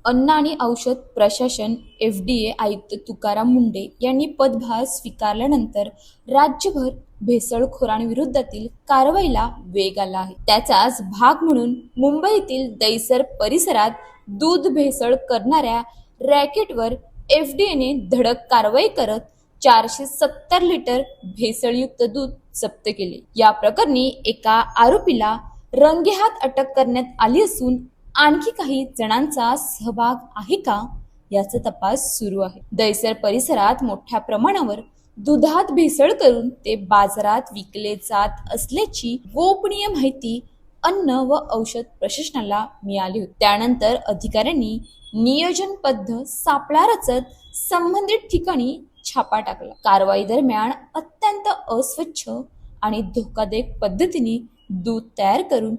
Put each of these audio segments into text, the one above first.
अन्न आणि औषध प्रशासन FDA आयुक्त तुकाराम मुंढे यांनी पदभार स्वीकारल्यानंतर राज्यभर भेसळखोरांविरोधातील कारवाईला वेग आला आहे। त्याचाच भाग म्हणून मुंबईतील दहिसर परिसरात दूध भेसळ करणाऱ्या रॅकेटवर FDAने धडक कारवाई करत 470 लिटर भेसळयुक्त दूध जप्त केले। या प्रकरणी एका आरोपीला रंगेहात अटक करण्यात आली असून आणखी काही जणांचा सहभाग आहे का याचा तपास सुरू आहे। दहिसर परिसरात मोठ्या प्रमाणावर दुधात भेसळ करून ते बाजारात विकले जात असल्याची गोपनीय माहिती अन्न व औषध प्रशासनाला मिळाली होती। त्यानंतर अधिकाऱ्यांनी नियोजनबद्ध सापळा रचत संबंधित ठिकाणी छापा टाकला। कारवाई दरम्यान अत्यंत अस्वच्छ आणि धोकादायक पद्धतीने दूध तयार करून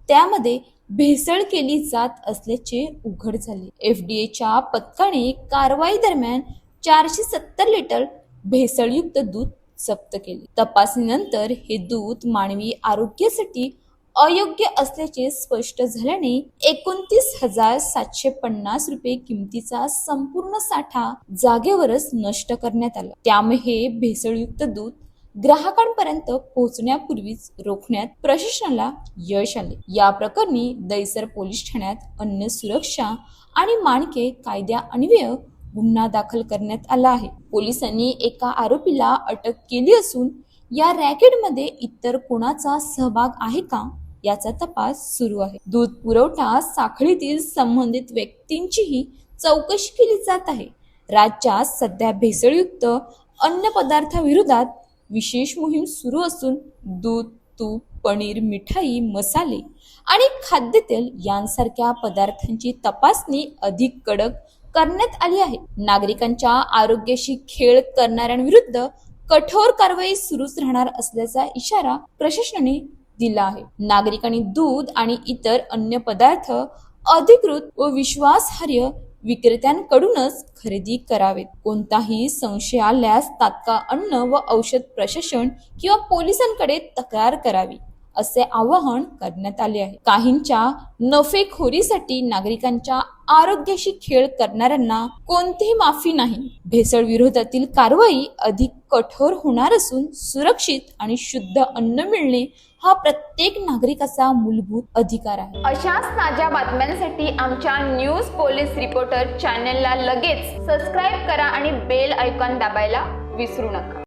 त्यामध्ये भेसळ केली जात असल्याचे उघड झाले। FDAच्या पथकाने कारवाई दरम्यान 470 लिटर भेसळयुक्त दूध जप्त केले। तपासणीनंतर हे दूध मानवी आरोग्यासाठी अयोग्य असल्याचे स्पष्ट झाल्याने 29,750 रुपये किमतीचा संपूर्ण साठा जागेवरच नष्ट करण्यात आला। त्यामुळे हे भेसळयुक्त दूध ग्राहकांपर्यंत पोहोचण्यापूर्वीच रोखण्यात प्रशासनाला यश आले। या प्रकरणी दहिसर पोलीस ठाण्यात अन्न सुरक्षा आणि मानके कायद्यान्वये गुन्हा दाखल करण्यात आला आहे। पोलिसांनी एका आरोपीला अटक केली असून या रॅकेटमध्ये इतर कोणाचा सहभाग आहे का याचा तपास सुरू आहे। दूध पुरवठा साखळीतील संबंधित व्यक्तींचीही चौकशी केली जात आहे। राज्यात सध्या भेसळयुक्त अन्न पदार्थाविरोधात विशेष मोहीम सुरू असून दूध, तूप, पनीर, मिठाई, मसाले आणि खाद्यतेल यांसारख्या पदार्थांची तपासणी अधिक कडक करण्यात आली आहे। नागरिकांच्या आरोग्याशी खेळ करणाऱ्यांविरुद्ध कठोर कारवाई सुरूच राहणार असल्याचा इशारा प्रशासनाने दिला आहे। नागरिकांनी दूध आणि इतर अन्न पदार्थ अधिकृत व विश्वासार्ह विक्रेत्यांकडूनच खरेदी करावेत। कोणताही संशय आल्यास तात्काळ अन्न व औषध प्रशासन किंवा पोलिसांकडे तक्रार करावी असे आवाहन करण्यात आले आहे। काहींच्या नफेखोरीसाठी नागरिकांच्या आरोग्याशी खेळ करणाऱ्यांना कोणतीही माफी नाही। भेसळ विरोधातील कारवाई अधिक कठोर होणार असून सुरक्षित आणि शुद्ध अन्न मिळणे हा प्रत्येक नागरिकाचा मूलभूत अधिकार आहे। अशाच ताज्या बातम्यांसाठी आमच्या न्यूज पोलीस रिपोर्टर चॅनलला लगेच सबस्क्राईब करा आणि बेल आयकॉन दाबायला विसरू नका।